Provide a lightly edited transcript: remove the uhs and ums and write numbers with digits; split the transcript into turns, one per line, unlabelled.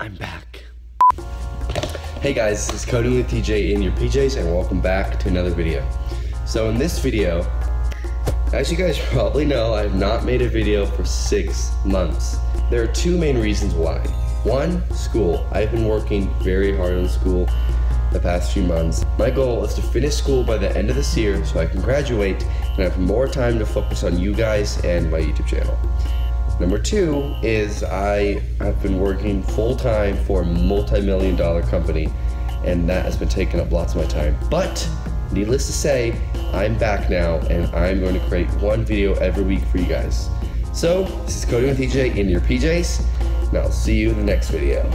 I'm back. Hey guys, this is Coding with Ejay in your PJs, and welcome back to another video. So in this video, as you guys probably know, I have not made a video for 6 months. There are two main reasons why. One, school. I've been working very hard on school the past few months. My goal is to finish school by the end of this year so I can graduate and have more time to focus on you guys and my YouTube channel. Number two is I have been working full-time for a multi-million-dollar company, and that has been taking up lots of my time. But needless to say, I'm back now and I'm going to create one video every week for you guys. So this is Coding with Ejay in your PJs, and I'll see you in the next video.